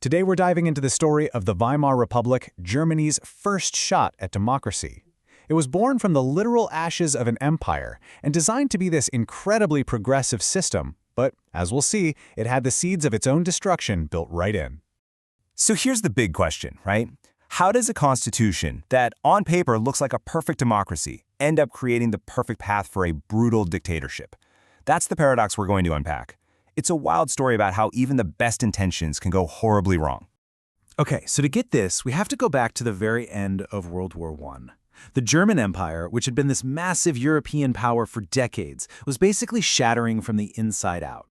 Today we're diving into the story of the Weimar Republic, Germany's first shot at democracy. It was born from the literal ashes of an empire and designed to be this incredibly progressive system, but as we'll see, it had the seeds of its own destruction built right in. So here's the big question, right? How does a constitution that on paper looks like a perfect democracy end up creating the perfect path for a brutal dictatorship? That's the paradox we're going to unpack. It's a wild story about how even the best intentions can go horribly wrong. Okay, so to get this, we have to go back to the very end of World War I. The German Empire, which had been this massive European power for decades, was basically shattering from the inside out.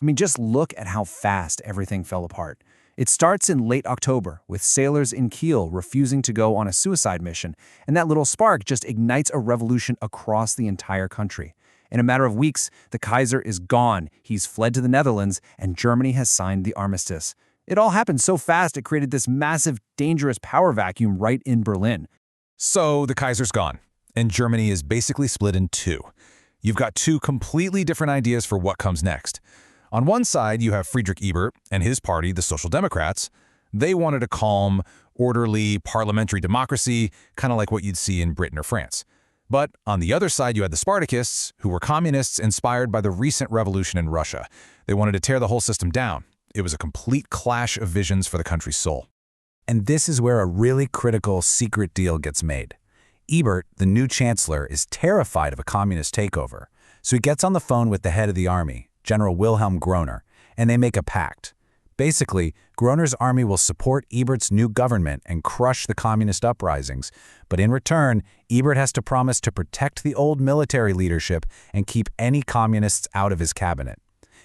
I mean, just look at how fast everything fell apart. It starts in late October, with sailors in Kiel refusing to go on a suicide mission, and that little spark just ignites a revolution across the entire country. In a matter of weeks, the Kaiser is gone, he's fled to the Netherlands, and Germany has signed the armistice. It all happened so fast it created this massive, dangerous power vacuum right in Berlin. So the Kaiser's gone, and Germany is basically split in two. You've got two completely different ideas for what comes next. On one side, you have Friedrich Ebert and his party, the Social Democrats. They wanted a calm, orderly, parliamentary democracy, kind of like what you'd see in Britain or France. But on the other side, you had the Spartakists, who were communists inspired by the recent revolution in Russia. They wanted to tear the whole system down. It was a complete clash of visions for the country's soul. And this is where a really critical secret deal gets made. Ebert, the new chancellor, is terrified of a communist takeover, so he gets on the phone with the head of the army, General Wilhelm Groener, and they make a pact. Basically, Groener's army will support Ebert's new government and crush the communist uprisings, but in return, Ebert has to promise to protect the old military leadership and keep any communists out of his cabinet.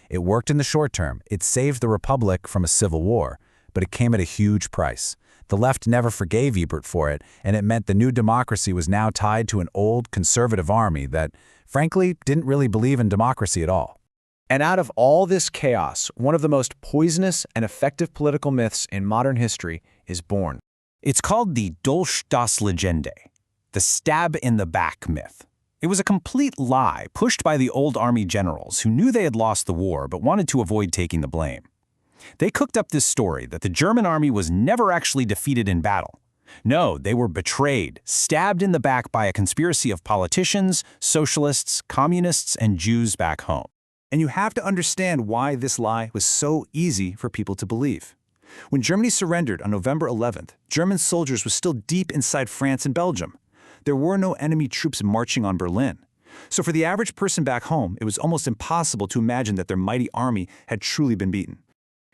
It worked in the short term. It saved the Republic from a civil war, but it came at a huge price. The left never forgave Ebert for it, and it meant the new democracy was now tied to an old conservative army that, frankly, didn't really believe in democracy at all. And out of all this chaos, one of the most poisonous and effective political myths in modern history is born. It's called the Dolch das Legende, the stab-in-the-back myth. It was a complete lie pushed by the old army generals who knew they had lost the war but wanted to avoid taking the blame. They cooked up this story that the German army was never actually defeated in battle. No, they were betrayed, stabbed in the back by a conspiracy of politicians, socialists, communists, and Jews back home. And you have to understand why this lie was so easy for people to believe. When Germany surrendered on November 11th, German soldiers were still deep inside France and Belgium. There were no enemy troops marching on Berlin. So for the average person back home, it was almost impossible to imagine that their mighty army had truly been beaten.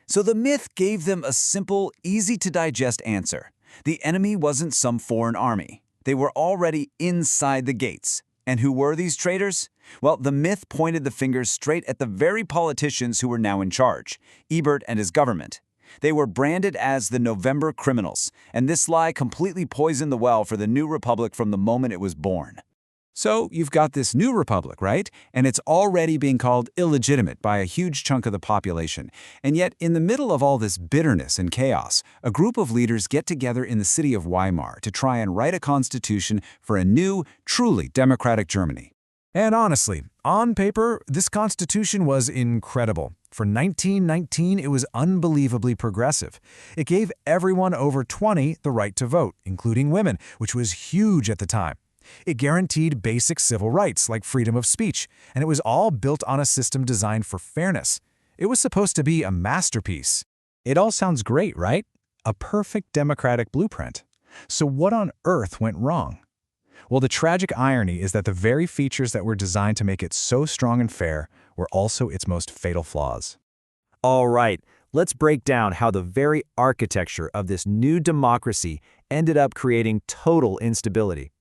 So the myth gave them a simple, easy-to-digest answer. The enemy wasn't some foreign army. They were already inside the gates. And who were these traitors? Well, the myth pointed the fingers straight at the very politicians who were now in charge, Ebert and his government. They were branded as the November criminals, and this lie completely poisoned the well for the new republic from the moment it was born. So you've got this new republic, right? And it's already being called illegitimate by a huge chunk of the population. And yet, in the middle of all this bitterness and chaos, a group of leaders get together in the city of Weimar to try and write a constitution for a new, truly democratic Germany. And honestly, on paper, this constitution was incredible. For 1919, it was unbelievably progressive. It gave everyone over 20 the right to vote, including women, which was huge at the time. It guaranteed basic civil rights like freedom of speech, and it was all built on a system designed for fairness. It was supposed to be a masterpiece. It all sounds great, right? A perfect democratic blueprint. So what on earth went wrong? Well, the tragic irony is that the very features that were designed to make it so strong and fair were also its most fatal flaws. All right, let's break down how the very architecture of this new democracy ended up creating total instability.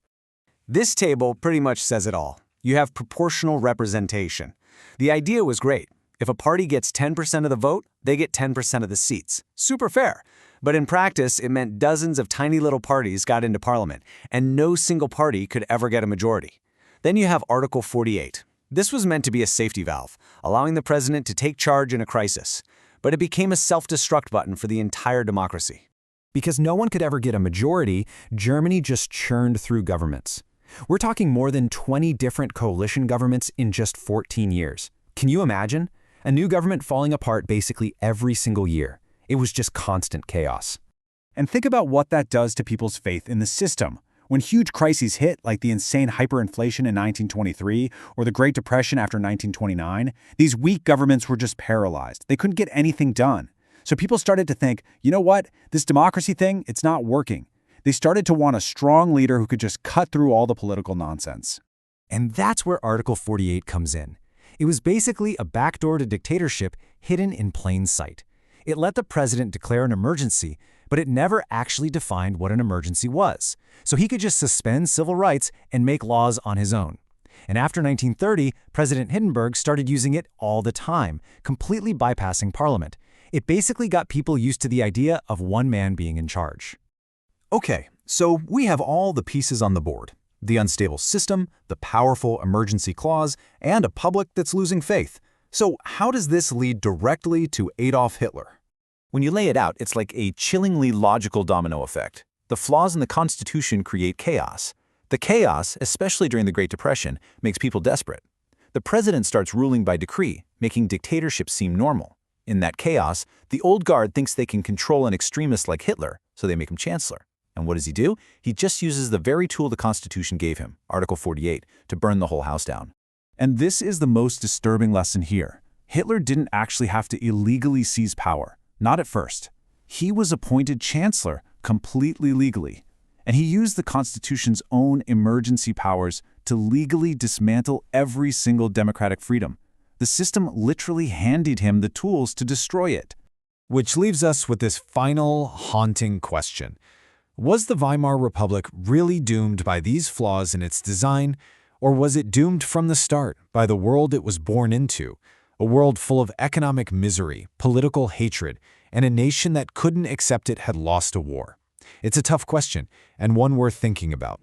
This table pretty much says it all. You have proportional representation. The idea was great. If a party gets 10% of the vote, they get 10% of the seats. Super fair. But in practice, it meant dozens of tiny little parties got into parliament, and no single party could ever get a majority. Then you have Article 48. This was meant to be a safety valve, allowing the president to take charge in a crisis. But it became a self-destruct button for the entire democracy. Because no one could ever get a majority, Germany just churned through governments. We're talking more than 20 different coalition governments in just 14 years. Can you imagine? A new government falling apart basically every single year. It was just constant chaos. And think about what that does to people's faith in the system. When huge crises hit, like the insane hyperinflation in 1923 or the Great Depression after 1929, these weak governments were just paralyzed. They couldn't get anything done. So people started to think, you know what, this democracy thing, it's not working. They started to want a strong leader who could just cut through all the political nonsense. And that's where Article 48 comes in. It was basically a backdoor to dictatorship hidden in plain sight. It let the president declare an emergency, but it never actually defined what an emergency was. So he could just suspend civil rights and make laws on his own. And after 1930, President Hindenburg started using it all the time, completely bypassing Parliament. It basically got people used to the idea of one man being in charge. Okay, so we have all the pieces on the board. The unstable system, the powerful emergency clause, and a public that's losing faith. So how does this lead directly to Adolf Hitler? When you lay it out, it's like a chillingly logical domino effect. The flaws in the Constitution create chaos. The chaos, especially during the Great Depression, makes people desperate. The president starts ruling by decree, making dictatorship seem normal. In that chaos, the old guard thinks they can control an extremist like Hitler, so they make him chancellor. And what does he do? He just uses the very tool the Constitution gave him, Article 48, to burn the whole house down. And this is the most disturbing lesson here. Hitler didn't actually have to illegally seize power. Not at first. He was appointed chancellor completely legally. And he used the Constitution's own emergency powers to legally dismantle every single democratic freedom. The system literally handed him the tools to destroy it. Which leaves us with this final, haunting question. Was the Weimar Republic really doomed by these flaws in its design, or was it doomed from the start by the world it was born into, a world full of economic misery, political hatred, and a nation that couldn't accept it had lost a war? It's a tough question, and one worth thinking about.